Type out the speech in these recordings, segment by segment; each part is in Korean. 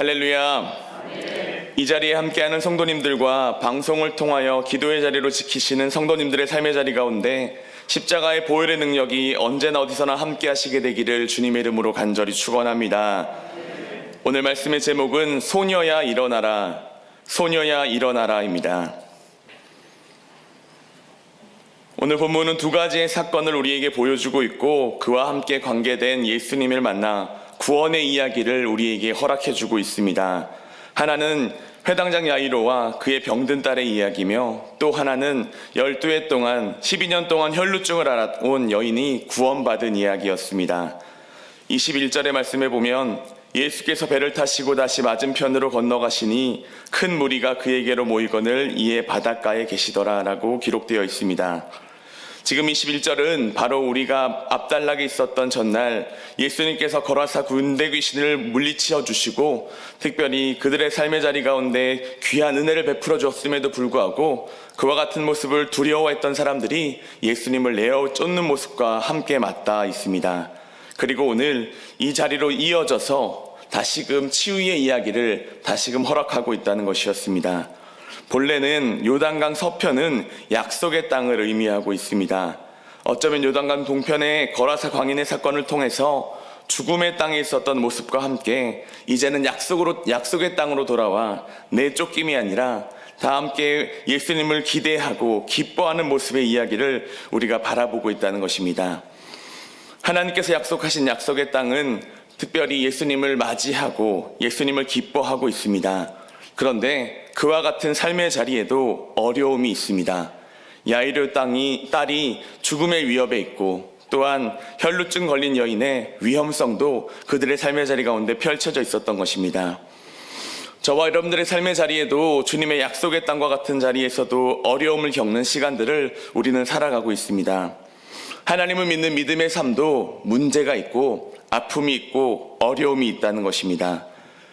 할렐루야. 이 자리에 함께하는 성도님들과 방송을 통하여 기도의 자리로 지키시는 성도님들의 삶의 자리 가운데 십자가의 보혈의 능력이 언제나 어디서나 함께하시게 되기를 주님의 이름으로 간절히 축원합니다. 오늘 말씀의 제목은 소녀야 일어나라, 소녀야 일어나라입니다. 오늘 본문은 두 가지의 사건을 우리에게 보여주고 있고 그와 함께 관계된 예수님을 만나 구원의 이야기를 우리에게 허락해주고 있습니다. 하나는 회당장 야이로와 그의 병든 딸의 이야기며 또 하나는 12해 동안 12년 동안 혈루증을 앓아온 여인이 구원받은 이야기였습니다. 21절의 말씀에 보면 예수께서 배를 타시고 다시 맞은편으로 건너가시니 큰 무리가 그에게로 모이거늘 이에 바닷가에 계시더라 라고 기록되어 있습니다. 지금 21절은 바로 우리가 앞달락에 있었던 전날 예수님께서 거라사 군대 귀신을 물리치어 주시고 특별히 그들의 삶의 자리 가운데 귀한 은혜를 베풀어 주었음에도 불구하고 그와 같은 모습을 두려워했던 사람들이 예수님을 내어 쫓는 모습과 함께 맞닿아 있습니다. 그리고 오늘 이 자리로 이어져서 다시금 치유의 이야기를 다시금 허락하고 있다는 것이었습니다. 본래는 요단강 서편은 약속의 땅을 의미하고 있습니다. 어쩌면 요단강 동편의 거라사 광인의 사건을 통해서 죽음의 땅에 있었던 모습과 함께 이제는 약속의 땅으로 돌아와 내쫓김이 아니라 다 함께 예수님을 기대하고 기뻐하는 모습의 이야기를 우리가 바라보고 있다는 것입니다. 하나님께서 약속하신 약속의 땅은 특별히 예수님을 맞이하고 예수님을 기뻐하고 있습니다. 그런데 그와 같은 삶의 자리에도 어려움이 있습니다. 야이로 딸이 죽음의 위협에 있고 또한 혈루증 걸린 여인의 위험성도 그들의 삶의 자리 가운데 펼쳐져 있었던 것입니다. 저와 여러분들의 삶의 자리에도 주님의 약속의 땅과 같은 자리에서도 어려움을 겪는 시간들을 우리는 살아가고 있습니다. 하나님을 믿는 믿음의 삶도 문제가 있고 아픔이 있고 어려움이 있다는 것입니다.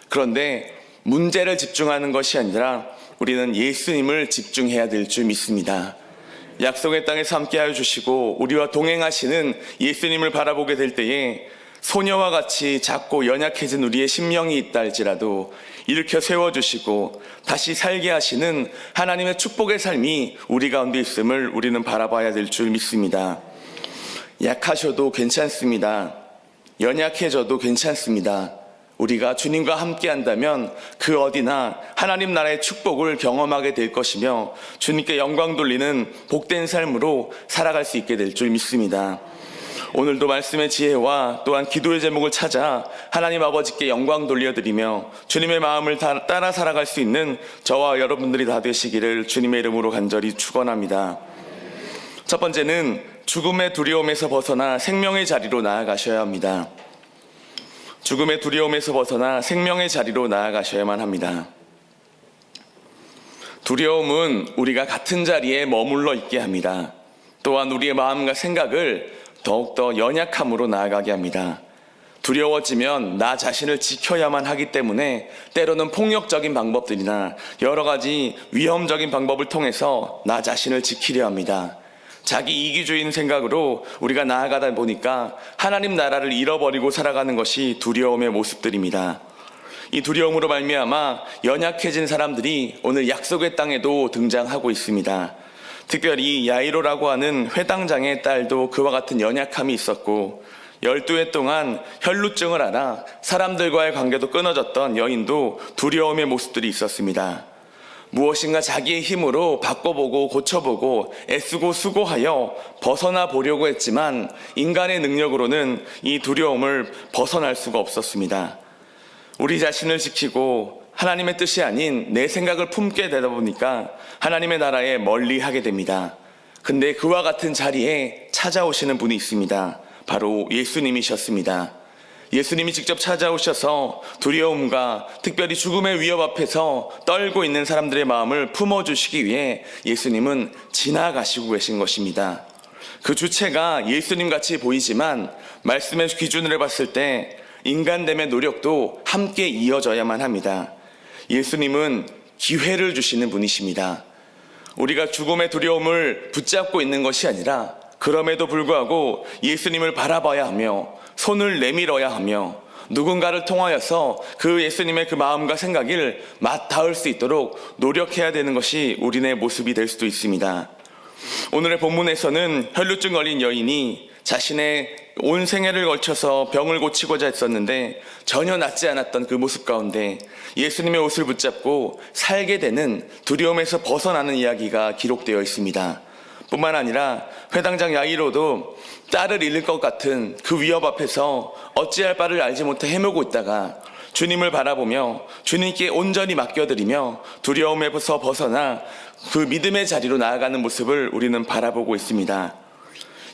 그런데 문제를 집중하는 것이 아니라 우리는 예수님을 집중해야 될 줄 믿습니다. 약속의 땅에서 함께하여 주시고 우리와 동행하시는 예수님을 바라보게 될 때에 소녀와 같이 작고 연약해진 우리의 심령이 있다 할지라도 일으켜 세워주시고 다시 살게 하시는 하나님의 축복의 삶이 우리 가운데 있음을 우리는 바라봐야 될 줄 믿습니다. 약하셔도 괜찮습니다. 연약해져도 괜찮습니다. 우리가 주님과 함께 한다면 그 어디나 하나님 나라의 축복을 경험하게 될 것이며 주님께 영광 돌리는 복된 삶으로 살아갈 수 있게 될 줄 믿습니다. 오늘도 말씀의 지혜와 또한 기도의 제목을 찾아 하나님 아버지께 영광 돌려드리며 주님의 마음을 따라 살아갈 수 있는 저와 여러분들이 다 되시기를 주님의 이름으로 간절히 축원합니다. 첫 번째는 죽음의 두려움에서 벗어나 생명의 자리로 나아가셔야 합니다. 죽음의 두려움에서 벗어나 생명의 자리로 나아가셔야만 합니다. 두려움은 우리가 같은 자리에 머물러 있게 합니다. 또한 우리의 마음과 생각을 더욱더 연약함으로 나아가게 합니다. 두려워지면 나 자신을 지켜야만 하기 때문에 때로는 폭력적인 방법들이나 여러 가지 위험적인 방법을 통해서 나 자신을 지키려 합니다. 자기 이기주의인 생각으로 우리가 나아가다 보니까 하나님 나라를 잃어버리고 살아가는 것이 두려움의 모습들입니다. 이 두려움으로 말미암아 연약해진 사람들이 오늘 약속의 땅에도 등장하고 있습니다. 특별히 야이로라고 하는 회당장의 딸도 그와 같은 연약함이 있었고 12해 동안 혈루증을 앓아 사람들과의 관계도 끊어졌던 여인도 두려움의 모습들이 있었습니다. 무엇인가 자기의 힘으로 바꿔보고 고쳐보고 애쓰고 수고하여 벗어나 보려고 했지만 인간의 능력으로는 이 두려움을 벗어날 수가 없었습니다. 우리 자신을 지키고 하나님의 뜻이 아닌 내 생각을 품게 되다 보니까 하나님의 나라에 멀리하게 됩니다. 근데 그와 같은 자리에 찾아오시는 분이 있습니다. 바로 예수님이셨습니다. 예수님이 직접 찾아오셔서 두려움과 특별히 죽음의 위협 앞에서 떨고 있는 사람들의 마음을 품어주시기 위해 예수님은 지나가시고 계신 것입니다. 그 주체가 예수님같이 보이지만 말씀의 기준으로 해봤을 때 인간됨의 노력도 함께 이어져야만 합니다. 예수님은 기회를 주시는 분이십니다. 우리가 죽음의 두려움을 붙잡고 있는 것이 아니라 그럼에도 불구하고 예수님을 바라봐야 하며 손을 내밀어야 하며 누군가를 통하여서 그 예수님의 그 마음과 생각을 맞닿을 수 있도록 노력해야 되는 것이 우리네 모습이 될 수도 있습니다. 오늘의 본문에서는 혈루증 걸린 여인이 자신의 온 생애를 걸쳐서 병을 고치고자 했었는데 전혀 낫지 않았던 그 모습 가운데 예수님의 옷을 붙잡고 살게 되는 두려움에서 벗어나는 이야기가 기록되어 있습니다. 뿐만 아니라 회당장 야이로도 딸을 잃을 것 같은 그 위협 앞에서 어찌할 바를 알지 못해 헤매고 있다가 주님을 바라보며 주님께 온전히 맡겨드리며 두려움에서 벗어나 그 믿음의 자리로 나아가는 모습을 우리는 바라보고 있습니다.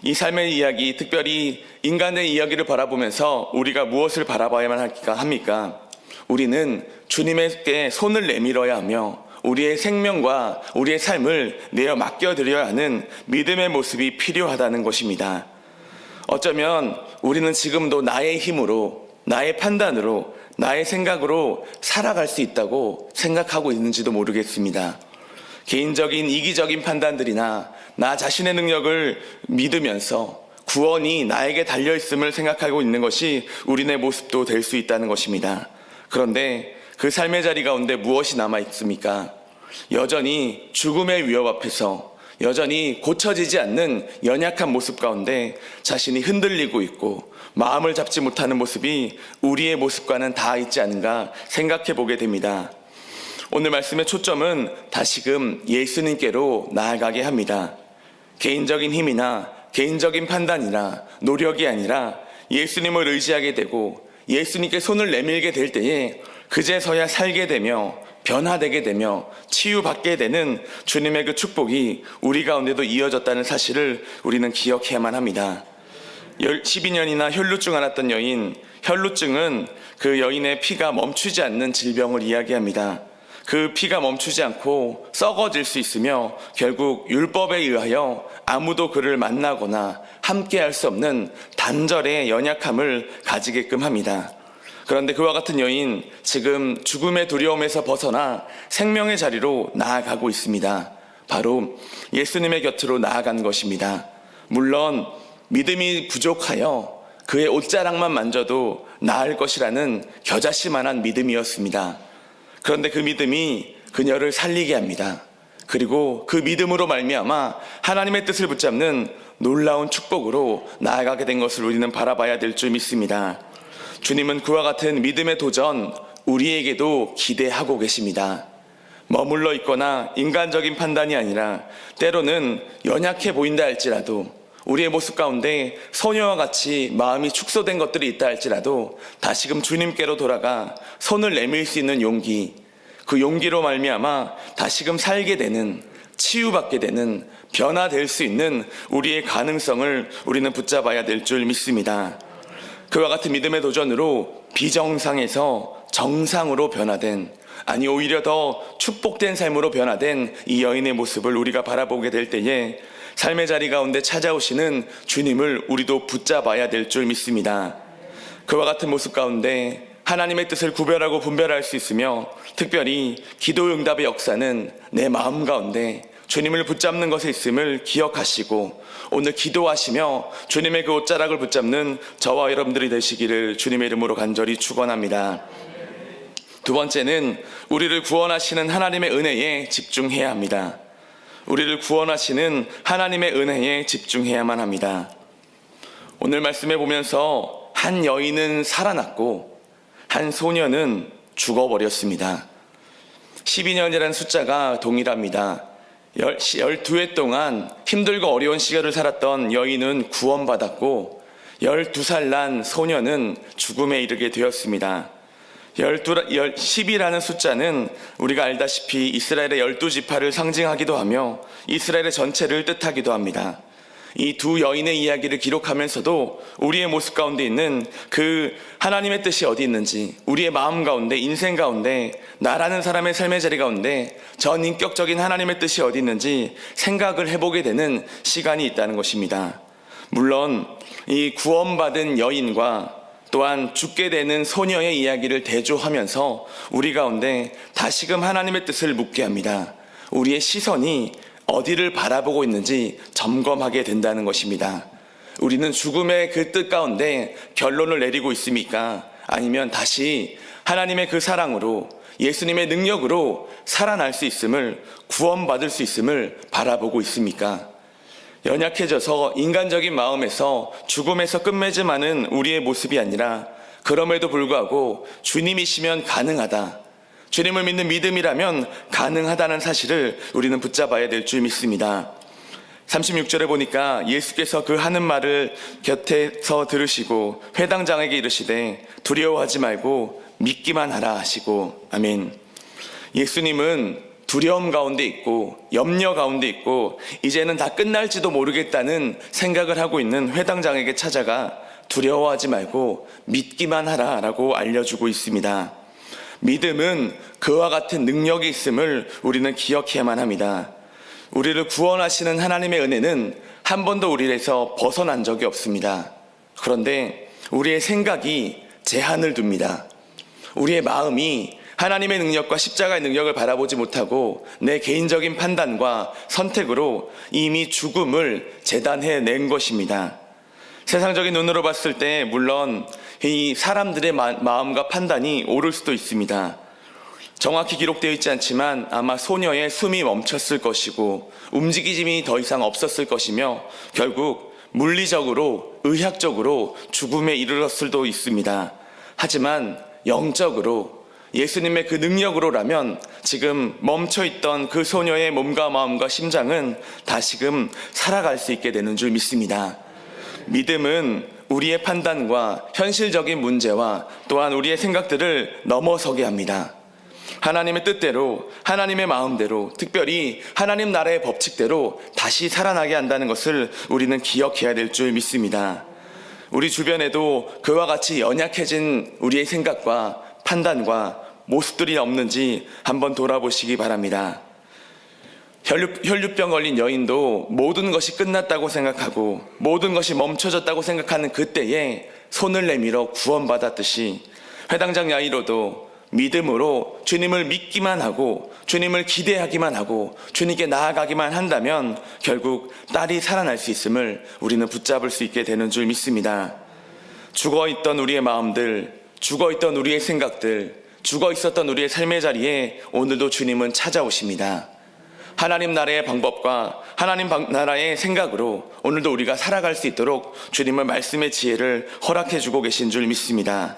이 삶의 이야기, 특별히 인간의 이야기를 바라보면서 우리가 무엇을 바라봐야만 합니까? 우리는 주님에게 손을 내밀어야 하며 우리의 생명과 우리의 삶을 내어 맡겨드려야 하는 믿음의 모습이 필요하다는 것입니다. 어쩌면 우리는 지금도 나의 힘으로, 나의 판단으로, 나의 생각으로 살아갈 수 있다고 생각하고 있는지도 모르겠습니다. 개인적인 이기적인 판단들이나 나 자신의 능력을 믿으면서 구원이 나에게 달려있음을 생각하고 있는 것이 우리네 모습도 될 수 있다는 것입니다. 그런데 그 삶의 자리 가운데 무엇이 남아있습니까? 여전히 죽음의 위협 앞에서 여전히 고쳐지지 않는 연약한 모습 가운데 자신이 흔들리고 있고 마음을 잡지 못하는 모습이 우리의 모습과는 다 있지 않은가 생각해 보게 됩니다. 오늘 말씀의 초점은 다시금 예수님께로 나아가게 합니다. 개인적인 힘이나 개인적인 판단이나 노력이 아니라 예수님을 의지하게 되고 예수님께 손을 내밀게 될 때에 그제서야 살게 되며 변화되게 되며 치유받게 되는 주님의 그 축복이 우리 가운데도 이어졌다는 사실을 우리는 기억해야만 합니다. 12년이나 혈루증 앓았던 여인, 혈루증은 그 여인의 피가 멈추지 않는 질병을 이야기합니다. 그 피가 멈추지 않고 썩어질 수 있으며 결국 율법에 의하여 아무도 그를 만나거나 함께할 수 없는 단절의 연약함을 가지게끔 합니다. 그런데 그와 같은 여인, 지금 죽음의 두려움에서 벗어나 생명의 자리로 나아가고 있습니다. 바로 예수님의 곁으로 나아간 것입니다. 물론 믿음이 부족하여 그의 옷자락만 만져도 나을 것이라는 겨자씨만한 믿음이었습니다. 그런데 그 믿음이 그녀를 살리게 합니다. 그리고 그 믿음으로 말미암아 하나님의 뜻을 붙잡는 놀라운 축복으로 나아가게 된 것을 우리는 바라봐야 될 줄 믿습니다. 주님은 그와 같은 믿음의 도전 우리에게도 기대하고 계십니다. 머물러 있거나 인간적인 판단이 아니라 때로는 연약해 보인다 할지라도 우리의 모습 가운데 소녀와 같이 마음이 축소된 것들이 있다 할지라도 다시금 주님께로 돌아가 손을 내밀 수 있는 용기, 그 용기로 말미암아 다시금 살게 되는, 치유받게 되는, 변화될 수 있는 우리의 가능성을 우리는 붙잡아야 될 줄 믿습니다. 그와 같은 믿음의 도전으로 비정상에서 정상으로 변화된, 아니 오히려 더 축복된 삶으로 변화된 이 여인의 모습을 우리가 바라보게 될 때에 삶의 자리 가운데 찾아오시는 주님을 우리도 붙잡아야 될 줄 믿습니다. 그와 같은 모습 가운데 하나님의 뜻을 구별하고 분별할 수 있으며 특별히 기도 응답의 역사는 내 마음 가운데 주님을 붙잡는 것에 있음을 기억하시고 오늘 기도하시며 주님의 그 옷자락을 붙잡는 저와 여러분들이 되시기를 주님의 이름으로 간절히 축원합니다. 두 번째는 우리를 구원하시는 하나님의 은혜에 집중해야 합니다. 우리를 구원하시는 하나님의 은혜에 집중해야만 합니다. 오늘 말씀해 보면서 한 여인은 살아났고 한 소녀는 죽어버렸습니다. 12년이라는 숫자가 동일합니다. 12해 동안 힘들고 어려운 시절을 살았던 여인은 구원받았고 12살 난 소녀는 죽음에 이르게 되었습니다. 10이라는 숫자는 우리가 알다시피 이스라엘의 12지파를 상징하기도 하며 이스라엘의 전체를 뜻하기도 합니다. 이 두 여인의 이야기를 기록하면서도 우리의 모습 가운데 있는 그 하나님의 뜻이 어디 있는지, 우리의 마음 가운데, 인생 가운데, 나라는 사람의 삶의 자리 가운데 전인격적인 하나님의 뜻이 어디 있는지 생각을 해보게 되는 시간이 있다는 것입니다. 물론 이 구원받은 여인과 또한 죽게 되는 소녀의 이야기를 대조하면서 우리 가운데 다시금 하나님의 뜻을 묻게 합니다. 우리의 시선이 어디를 바라보고 있는지 점검하게 된다는 것입니다. 우리는 죽음의 그 뜻 가운데 결론을 내리고 있습니까? 아니면 다시 하나님의 그 사랑으로 예수님의 능력으로 살아날 수 있음을, 구원받을 수 있음을 바라보고 있습니까? 연약해져서 인간적인 마음에서 죽음에서 끝맺음하는 우리의 모습이 아니라 그럼에도 불구하고 주님이시면 가능하다, 주님을 믿는 믿음이라면 가능하다는 사실을 우리는 붙잡아야 될 줄 믿습니다. 36절에 보니까 예수께서 그 하는 말을 곁에서 들으시고 회당장에게 이르시되 두려워하지 말고 믿기만 하라 하시고. 아멘. 예수님은 두려움 가운데 있고 염려 가운데 있고 이제는 다 끝날지도 모르겠다는 생각을 하고 있는 회당장에게 찾아가 두려워하지 말고 믿기만 하라 라고 알려주고 있습니다. 믿음은 그와 같은 능력이 있음을 우리는 기억해야만 합니다. 우리를 구원하시는 하나님의 은혜는 한 번도 우리에서 벗어난 적이 없습니다. 그런데 우리의 생각이 제한을 둡니다. 우리의 마음이 하나님의 능력과 십자가의 능력을 바라보지 못하고 내 개인적인 판단과 선택으로 이미 죽음을 재단해낸 것입니다. 세상적인 눈으로 봤을 때 물론 이 사람들의 마음과 판단이 옳을 수도 있습니다. 정확히 기록되어 있지 않지만 아마 소녀의 숨이 멈췄을 것이고 움직임이 더 이상 없었을 것이며 결국 물리적으로, 의학적으로 죽음에 이르렀을 수도 있습니다. 하지만 영적으로 예수님의 그 능력으로라면 지금 멈춰있던 그 소녀의 몸과 마음과 심장은 다시금 살아갈 수 있게 되는 줄 믿습니다. 믿음은 우리의 판단과 현실적인 문제와 또한 우리의 생각들을 넘어서게 합니다. 하나님의 뜻대로, 하나님의 마음대로, 특별히 하나님 나라의 법칙대로 다시 살아나게 한다는 것을 우리는 기억해야 될 줄 믿습니다. 우리 주변에도 그와 같이 연약해진 우리의 생각과 판단과 모습들이 없는지 한번 돌아보시기 바랍니다. 혈류병 걸린 여인도 모든 것이 끝났다고 생각하고 모든 것이 멈춰졌다고 생각하는 그때에 손을 내밀어 구원받았듯이 회당장 야이로도 믿음으로 주님을 믿기만 하고 주님을 기대하기만 하고 주님께 나아가기만 한다면 결국 딸이 살아날 수 있음을 우리는 붙잡을 수 있게 되는 줄 믿습니다. 죽어있던 우리의 마음들, 죽어있던 우리의 생각들, 죽어있었던 우리의 삶의 자리에 오늘도 주님은 찾아오십니다. 하나님 나라의 방법과 하나님 나라의 생각으로 오늘도 우리가 살아갈 수 있도록 주님은 말씀의 지혜를 허락해 주고 계신 줄 믿습니다.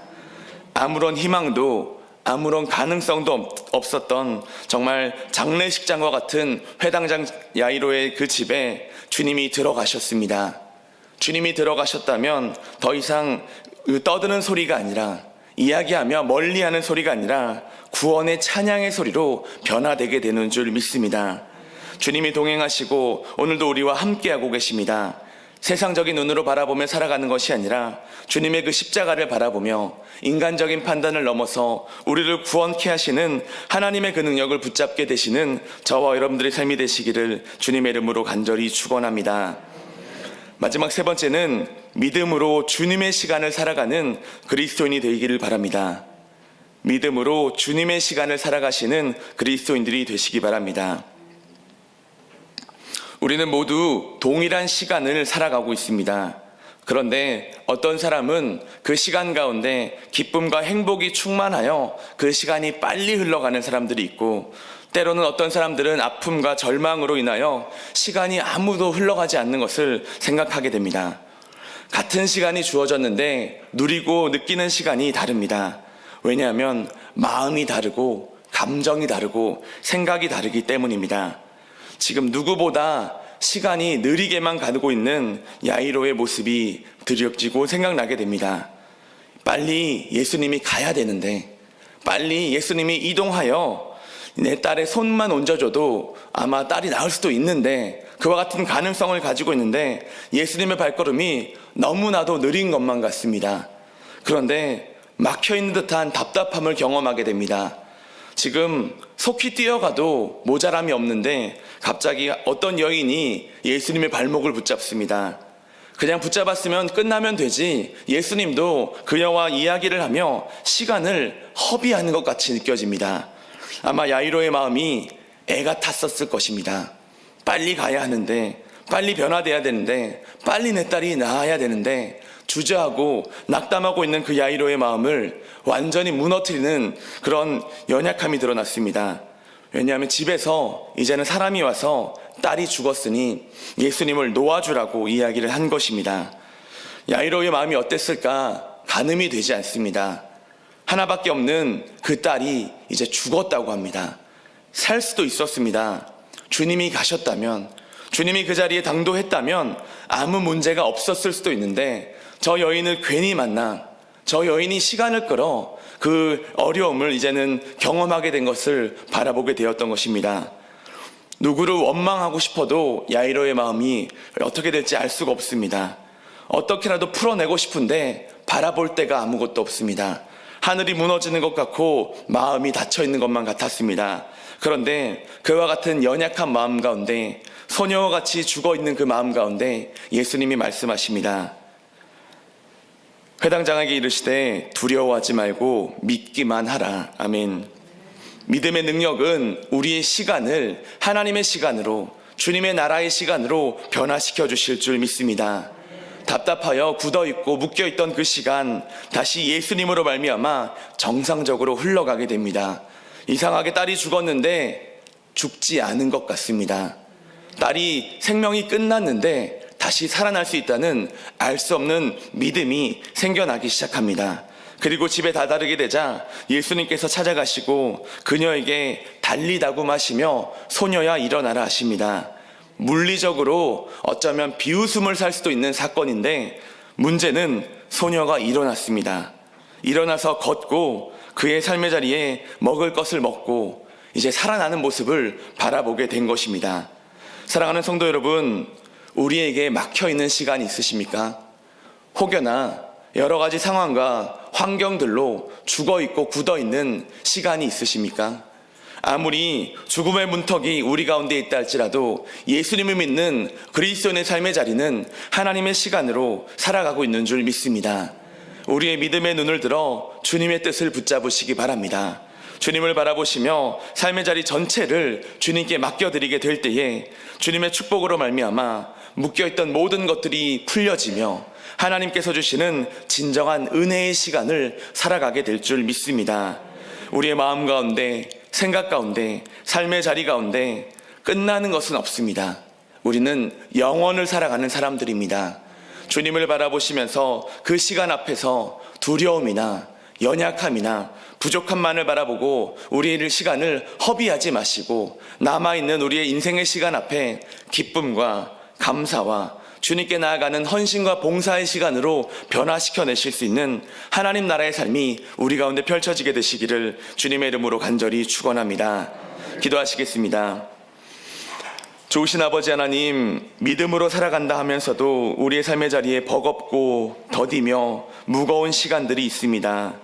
아무런 희망도 아무런 가능성도 없었던 정말 장례식장과 같은 회당장 야이로의 그 집에 주님이 들어가셨습니다. 주님이 들어가셨다면 더 이상 떠드는 소리가 아니라 이야기하며 멀리하는 소리가 아니라 구원의 찬양의 소리로 변화되게 되는 줄 믿습니다. 주님이 동행하시고 오늘도 우리와 함께하고 계십니다. 세상적인 눈으로 바라보며 살아가는 것이 아니라 주님의 그 십자가를 바라보며 인간적인 판단을 넘어서 우리를 구원케 하시는 하나님의 그 능력을 붙잡게 되시는 저와 여러분들의 삶이 되시기를 주님의 이름으로 간절히 축원합니다. 마지막 세 번째는 믿음으로 주님의 시간을 살아가는 그리스도인이 되기를 바랍니다. 믿음으로 주님의 시간을 살아가시는 그리스도인들이 되시기 바랍니다. 우리는 모두 동일한 시간을 살아가고 있습니다. 그런데 어떤 사람은 그 시간 가운데 기쁨과 행복이 충만하여 그 시간이 빨리 흘러가는 사람들이 있고 때로는 어떤 사람들은 아픔과 절망으로 인하여 시간이 아무도 흘러가지 않는 것을 생각하게 됩니다. 같은 시간이 주어졌는데 누리고 느끼는 시간이 다릅니다. 왜냐하면 마음이 다르고 감정이 다르고 생각이 다르기 때문입니다. 지금 누구보다 시간이 느리게만 가고 있는 야이로의 모습이 드럽지고 생각나게 됩니다. 빨리 예수님이 가야 되는데, 빨리 예수님이 이동하여 내 딸의 손만 얹어줘도 아마 딸이 나을 수도 있는데, 그와 같은 가능성을 가지고 있는데 예수님의 발걸음이 너무나도 느린 것만 같습니다. 그런데 막혀있는 듯한 답답함을 경험하게 됩니다. 지금 속히 뛰어가도 모자람이 없는데 갑자기 어떤 여인이 예수님의 발목을 붙잡습니다. 그냥 붙잡았으면 끝나면 되지 예수님도 그녀와 이야기를 하며 시간을 허비하는 것 같이 느껴집니다. 아마 야이로의 마음이 애가 탔었을 것입니다. 빨리 가야 하는데, 빨리 변화돼야 되는데, 빨리 내 딸이 나아야 되는데 주저하고 낙담하고 있는 그 야이로의 마음을 완전히 무너뜨리는 그런 연약함이 드러났습니다. 왜냐하면 집에서 이제는 사람이 와서 딸이 죽었으니 예수님을 놓아주라고 이야기를 한 것입니다. 야이로의 마음이 어땠을까? 가늠이 되지 않습니다. 하나밖에 없는 그 딸이 이제 죽었다고 합니다. 살 수도 있었습니다. 주님이 가셨다면, 주님이 그 자리에 당도했다면 아무 문제가 없었을 수도 있는데, 저 여인을 괜히 만나 저 여인이 시간을 끌어 그 어려움을 이제는 경험하게 된 것을 바라보게 되었던 것입니다. 누구를 원망하고 싶어도 야이로의 마음이 어떻게 될지 알 수가 없습니다. 어떻게라도 풀어내고 싶은데 바라볼 데가 아무것도 없습니다. 하늘이 무너지는 것 같고 마음이 닫혀 있는 것만 같았습니다. 그런데 그와 같은 연약한 마음 가운데, 소녀와 같이 죽어 있는 그 마음 가운데 예수님이 말씀하십니다. 회당장에게 이르시되 두려워하지 말고 믿기만 하라. 아멘. 믿음의 능력은 우리의 시간을 하나님의 시간으로, 주님의 나라의 시간으로 변화시켜 주실 줄 믿습니다. 답답하여 굳어있고 묶여있던 그 시간, 다시 예수님으로 말미암아 정상적으로 흘러가게 됩니다. 이상하게 딸이 죽었는데 죽지 않은 것 같습니다. 딸이 생명이 끝났는데 다시 살아날 수 있다는 알 수 없는 믿음이 생겨나기 시작합니다. 그리고 집에 다다르게 되자 예수님께서 찾아가시고 그녀에게 달리다고 하시며 소녀야 일어나라 하십니다. 물리적으로 어쩌면 비웃음을 살 수도 있는 사건인데, 문제는 소녀가 일어났습니다. 일어나서 걷고 그의 삶의 자리에 먹을 것을 먹고 이제 살아나는 모습을 바라보게 된 것입니다. 사랑하는 성도 여러분, 우리에게 막혀있는 시간이 있으십니까? 혹여나 여러 가지 상황과 환경들로 죽어있고 굳어있는 시간이 있으십니까? 아무리 죽음의 문턱이 우리 가운데 있다 할지라도 예수님을 믿는 그리스도인의 삶의 자리는 하나님의 시간으로 살아가고 있는 줄 믿습니다. 우리의 믿음의 눈을 들어 주님의 뜻을 붙잡으시기 바랍니다. 주님을 바라보시며 삶의 자리 전체를 주님께 맡겨드리게 될 때에 주님의 축복으로 말미암아 묶여있던 모든 것들이 풀려지며 하나님께서 주시는 진정한 은혜의 시간을 살아가게 될 줄 믿습니다. 우리의 마음 가운데, 생각 가운데, 삶의 자리 가운데 끝나는 것은 없습니다. 우리는 영원을 살아가는 사람들입니다. 주님을 바라보시면서 그 시간 앞에서 두려움이나 연약함이나 부족함만을 바라보고 우리의 시간을 허비하지 마시고, 남아있는 우리의 인생의 시간 앞에 기쁨과 감사와 주님께 나아가는 헌신과 봉사의 시간으로 변화시켜내실 수 있는 하나님 나라의 삶이 우리 가운데 펼쳐지게 되시기를 주님의 이름으로 간절히 축원합니다. 기도하시겠습니다. 좋으신 아버지 하나님, 믿음으로 살아간다 하면서도 우리의 삶의 자리에 버겁고 더디며 무거운 시간들이 있습니다.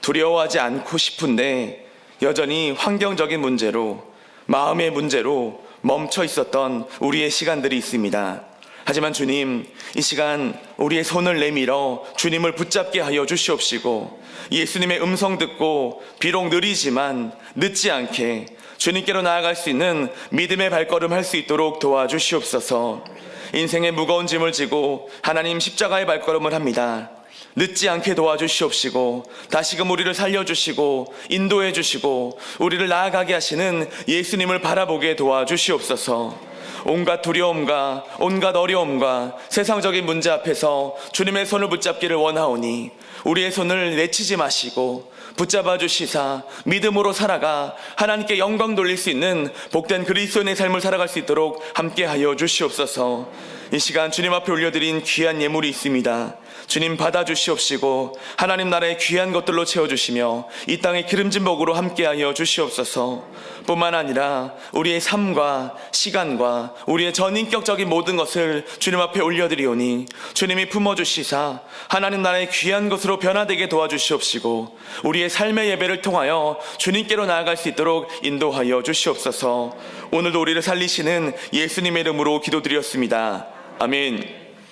두려워하지 않고 싶은데 여전히 환경적인 문제로, 마음의 문제로 멈춰 있었던 우리의 시간들이 있습니다. 하지만 주님, 이 시간 우리의 손을 내밀어 주님을 붙잡게 하여 주시옵시고, 예수님의 음성 듣고 비록 느리지만 늦지 않게 주님께로 나아갈 수 있는 믿음의 발걸음 할 수 있도록 도와주시옵소서. 인생의 무거운 짐을 지고 하나님 십자가의 발걸음을 합니다. 늦지 않게 도와주시옵시고, 다시금 우리를 살려주시고 인도해 주시고 우리를 나아가게 하시는 예수님을 바라보게 도와주시옵소서. 온갖 두려움과 온갖 어려움과 세상적인 문제 앞에서 주님의 손을 붙잡기를 원하오니 우리의 손을 내치지 마시고 붙잡아 주시사 믿음으로 살아가 하나님께 영광 돌릴 수 있는 복된 그리스도인의 삶을 살아갈 수 있도록 함께하여 주시옵소서. 이 시간 주님 앞에 올려드린 귀한 예물이 있습니다. 주님 받아주시옵시고 하나님 나라의 귀한 것들로 채워주시며 이 땅의 기름진 복으로 함께하여 주시옵소서. 뿐만 아니라 우리의 삶과 시간과 우리의 전인격적인 모든 것을 주님 앞에 올려드리오니 주님이 품어주시사 하나님 나라의 귀한 것으로 변화되게 도와주시옵시고 우리의 삶의 예배를 통하여 주님께로 나아갈 수 있도록 인도하여 주시옵소서. 오늘도 우리를 살리시는 예수님의 이름으로 기도드렸습니다. 아멘.